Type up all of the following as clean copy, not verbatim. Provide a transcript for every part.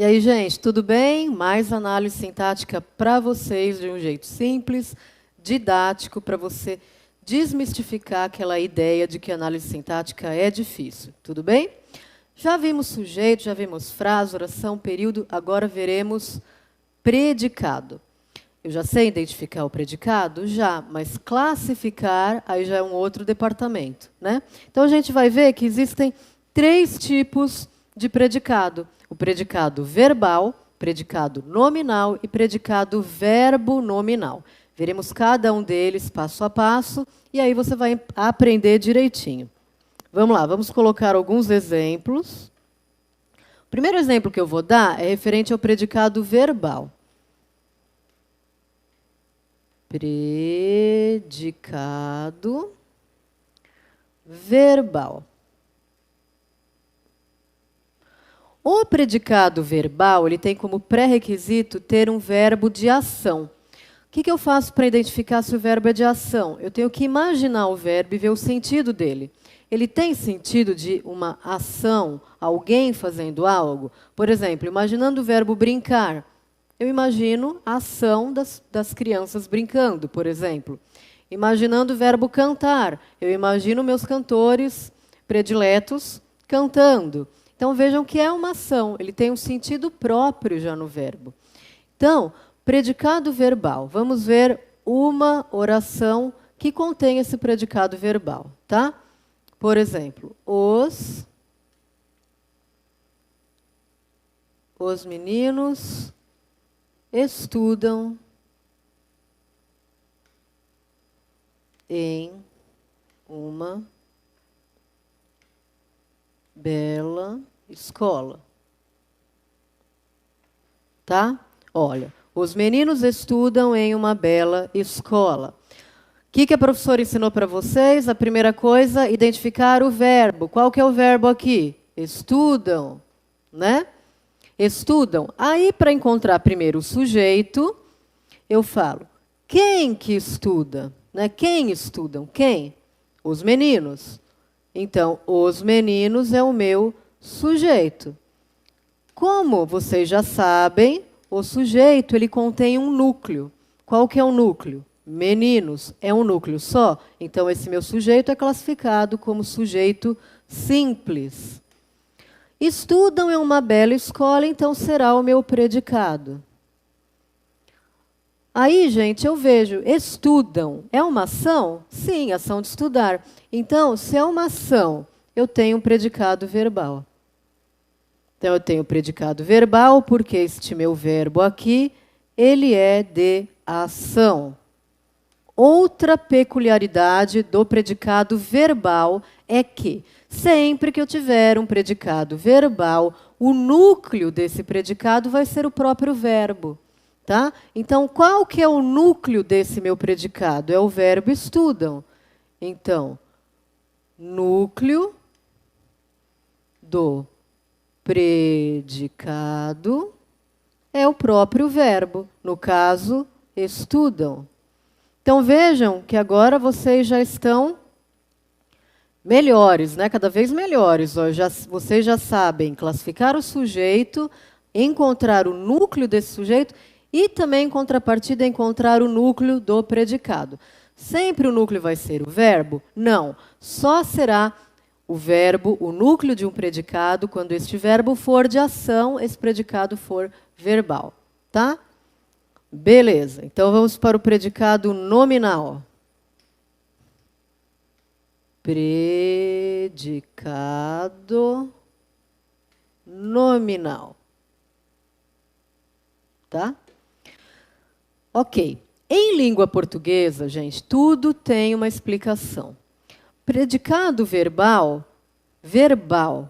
E aí, gente, tudo bem? Mais análise sintática para vocês de um jeito simples, didático, para você desmistificar aquela ideia de que análise sintática é difícil. Tudo bem? Já vimos sujeito, já vimos frase, oração, período, agora veremos predicado. Eu já sei identificar o predicado? Já, mas classificar, aí já é um outro departamento, né? Então, a gente vai ver que existem 3 tipos de predicado. O predicado verbal, predicado nominal e predicado verbo nominal. Veremos cada um deles passo a passo e aí você vai aprender direitinho. Vamos lá, vamos colocar alguns exemplos. O primeiro exemplo que eu vou dar é referente ao predicado verbal. Predicado verbal. O predicado verbal ele tem como pré-requisito ter um verbo de ação. O que eu faço para identificar se o verbo é de ação? Eu tenho que imaginar o verbo e ver o sentido dele. Ele tem sentido de uma ação, alguém fazendo algo? Por exemplo, imaginando o verbo brincar, eu imagino a ação das crianças brincando, por exemplo. Imaginando o verbo cantar, eu imagino meus cantores prediletos cantando. Então, vejam que é uma ação, ele tem um sentido próprio já no verbo. Então, predicado verbal. Vamos ver uma oração que contém esse predicado verbal, tá? Por exemplo, os meninos estudam em uma bela escola. Tá? Olha, os meninos estudam em uma bela escola. O que a professora ensinou para vocês? A primeira coisa, identificar o verbo. Qual que é o verbo aqui? Estudam, né? Estudam. Aí, para encontrar primeiro o sujeito, eu falo, quem que estuda? Né? Quem estudam? Quem? Os meninos. Então, os meninos é o meu sujeito. Como vocês já sabem, o sujeito ele contém um núcleo. Qual que é o núcleo? Meninos. É um núcleo só? Então, esse meu sujeito é classificado como sujeito simples. Estudam em uma bela escola, então será o meu predicado. Aí, gente, eu vejo, estudam. É uma ação? Sim, ação de estudar. Então, se é uma ação, eu tenho um predicado verbal. Então, eu tenho predicado verbal porque este meu verbo aqui, ele é de ação. Outra peculiaridade do predicado verbal é que, sempre que eu tiver um predicado verbal, o núcleo desse predicado vai ser o próprio verbo. Tá? Então, qual que é o núcleo desse meu predicado? É o verbo estudam. Então, núcleo do predicado é o próprio verbo. No caso, estudam. Então, vejam que agora vocês já estão melhores, né? Cada vez melhores. Ó, vocês já sabem classificar o sujeito, encontrar o núcleo desse sujeito e também, em contrapartida, encontrar o núcleo do predicado. Sempre o núcleo vai ser o verbo? Não. Só será o verbo, o núcleo de um predicado, quando este verbo for de ação, esse predicado for verbal. Tá? Beleza. Então, vamos para o predicado nominal. Predicado nominal. Tá? Ok. Em língua portuguesa, gente, tudo tem uma explicação. Predicado verbal,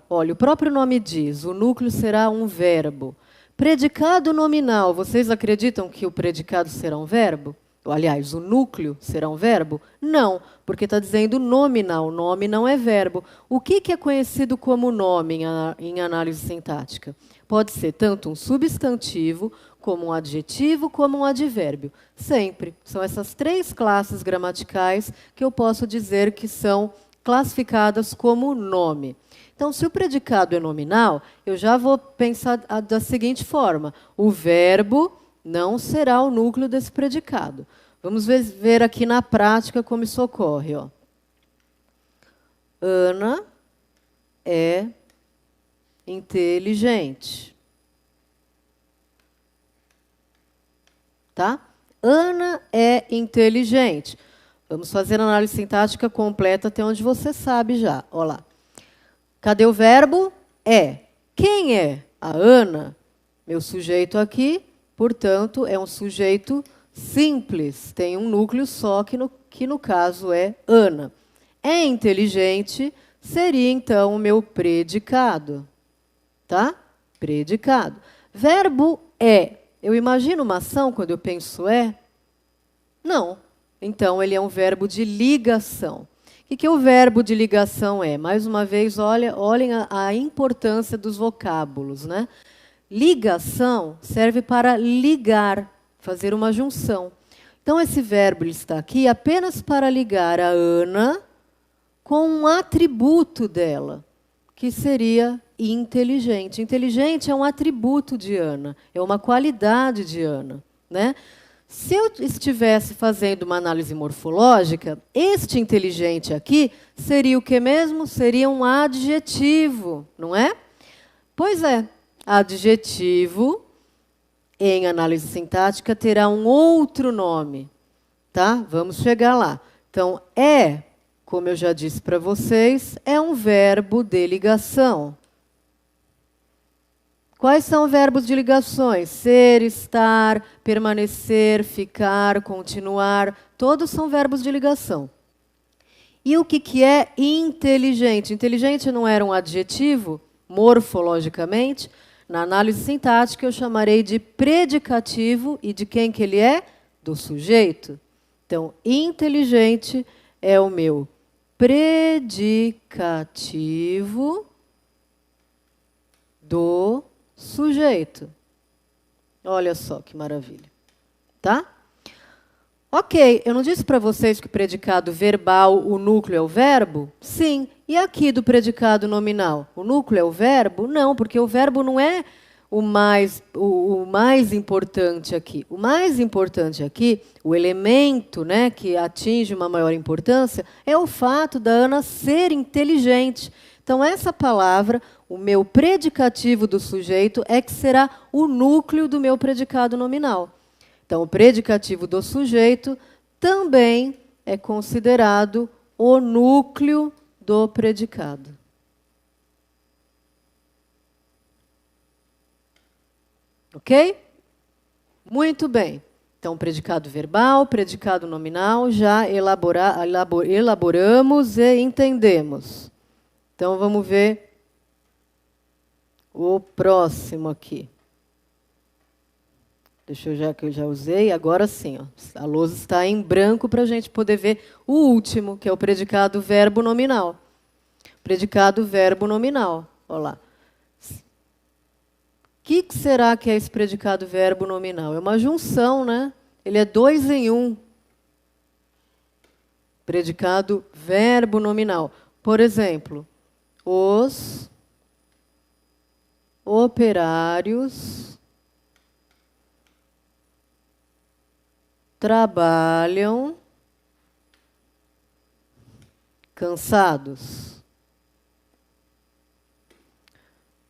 olha, o próprio nome diz, o núcleo será um verbo. Predicado nominal, vocês acreditam que o predicado será um verbo? Aliás, o núcleo será um verbo? Não, porque está dizendo nominal. Nome não é verbo. O que é conhecido como nome em análise sintática? Pode ser tanto um substantivo, como um adjetivo, como um advérbio. Sempre. São essas 3 classes gramaticais que eu posso dizer que são classificadas como nome. Então, se o predicado é nominal, eu já vou pensar da seguinte forma: o verbo não será o núcleo desse predicado. Vamos ver aqui na prática como isso ocorre. Ó. Ana é inteligente. Tá? Ana é inteligente. Vamos fazer a análise sintática completa até onde você sabe já. Olha lá. Cadê o verbo? É. Quem é? A Ana. Meu sujeito aqui, portanto, é um sujeito simples. Tem um núcleo só, que no caso é Ana. É inteligente seria, então, o meu predicado. Tá? Predicado. Verbo é. Eu imagino uma ação quando eu penso é? Não. Então, ele é um verbo de ligação. O que o verbo de ligação é? Mais uma vez, olhem a importância dos vocábulos. Né? Ligação serve para ligar, fazer uma junção. Então, esse verbo está aqui apenas para ligar a Ana com um atributo dela, que seria inteligente. Inteligente é um atributo de Ana, é uma qualidade de Ana. Né? Se eu estivesse fazendo uma análise morfológica, este inteligente aqui seria o que mesmo? Seria um adjetivo, não é? Pois é, adjetivo, em análise sintática, terá um outro nome. Tá? Vamos chegar lá. Então, é, como eu já disse para vocês, é um verbo de ligação. Quais são verbos de ligações? Ser, estar, permanecer, ficar, continuar. Todos são verbos de ligação. E o que é inteligente? Inteligente não era um adjetivo, morfologicamente? Na análise sintática, eu chamarei de predicativo. E de quem que ele é? Do sujeito. Então, inteligente é o meu predicativo do sujeito. Olha só que maravilha. Tá? Ok, eu não disse para vocês que o predicado verbal, o núcleo é o verbo? Sim. E aqui do predicado nominal? O núcleo é o verbo? Não, porque o verbo não é o mais importante aqui. O mais importante aqui, o elemento, né, que atinge uma maior importância, é o fato da Ana ser inteligente. Então, essa palavra, o meu predicativo do sujeito, é que será o núcleo do meu predicado nominal. Então, o predicativo do sujeito também é considerado o núcleo do predicado. Ok? Muito bem. Então, predicado verbal, predicado nominal, já elaboramos e entendemos. Então, vamos ver o próximo aqui. Que eu já usei, agora sim. Ó, a lousa está em branco para a gente poder ver o último, que é o predicado verbo nominal. Predicado verbo nominal. Olha lá. O que será que é esse predicado verbo nominal? É uma junção, né? Ele é 2 em 1. Um. Predicado verbo nominal. Por exemplo, os operários trabalham cansados.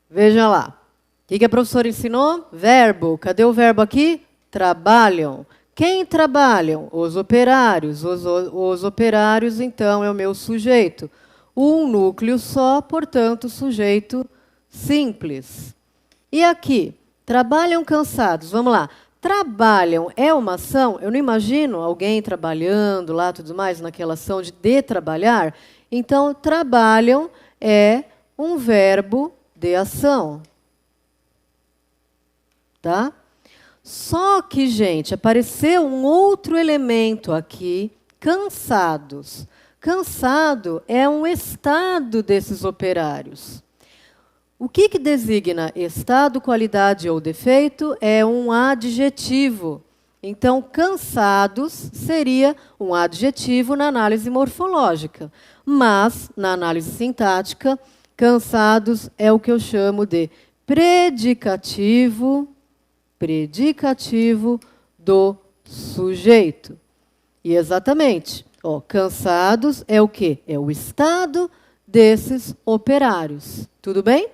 Veja lá. O que a professora ensinou? Verbo. Cadê o verbo aqui? Trabalham. Quem trabalham? Os operários. Os operários, então, é o meu sujeito. Um núcleo só, portanto, sujeito simples. E aqui? Trabalham cansados. Vamos lá. Trabalham é uma ação? Eu não imagino alguém trabalhando lá, tudo mais, naquela ação de trabalhar. Então, trabalham é um verbo de ação. Tá? Só que, gente, apareceu um outro elemento aqui, cansados. Cansado é um estado desses operários. O que designa estado, qualidade ou defeito? É um adjetivo. Então, cansados seria um adjetivo na análise morfológica. Mas, na análise sintática, Cansados é o que eu chamo de predicativo do sujeito. E exatamente, ó, cansados é o quê? É o estado desses operários. Tudo bem?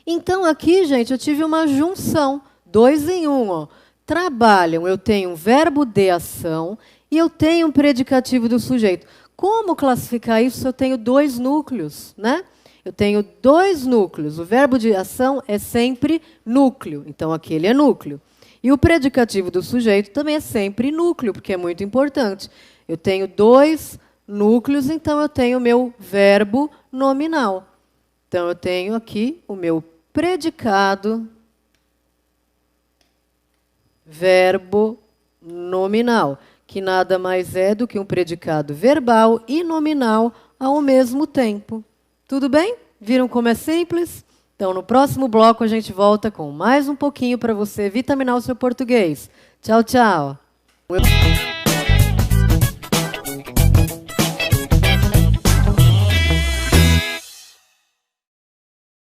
Então, aqui, gente, eu tive uma junção, 2 em 1. Ó. Trabalham, eu tenho um verbo de ação e eu tenho um predicativo do sujeito. Como classificar isso se eu tenho 2 núcleos, né? Eu tenho 2 núcleos. O verbo de ação é sempre núcleo, então aqui ele é núcleo. E o predicativo do sujeito também é sempre núcleo, porque é muito importante. Eu tenho 2 núcleos, então eu tenho o meu verbo nominal. Então eu tenho aqui o meu predicado, verbo nominal, que nada mais é do que um predicado verbal e nominal ao mesmo tempo. Tudo bem? Viram como é simples? Então, no próximo bloco, a gente volta com mais um pouquinho para você vitaminar o seu português. Tchau, tchau!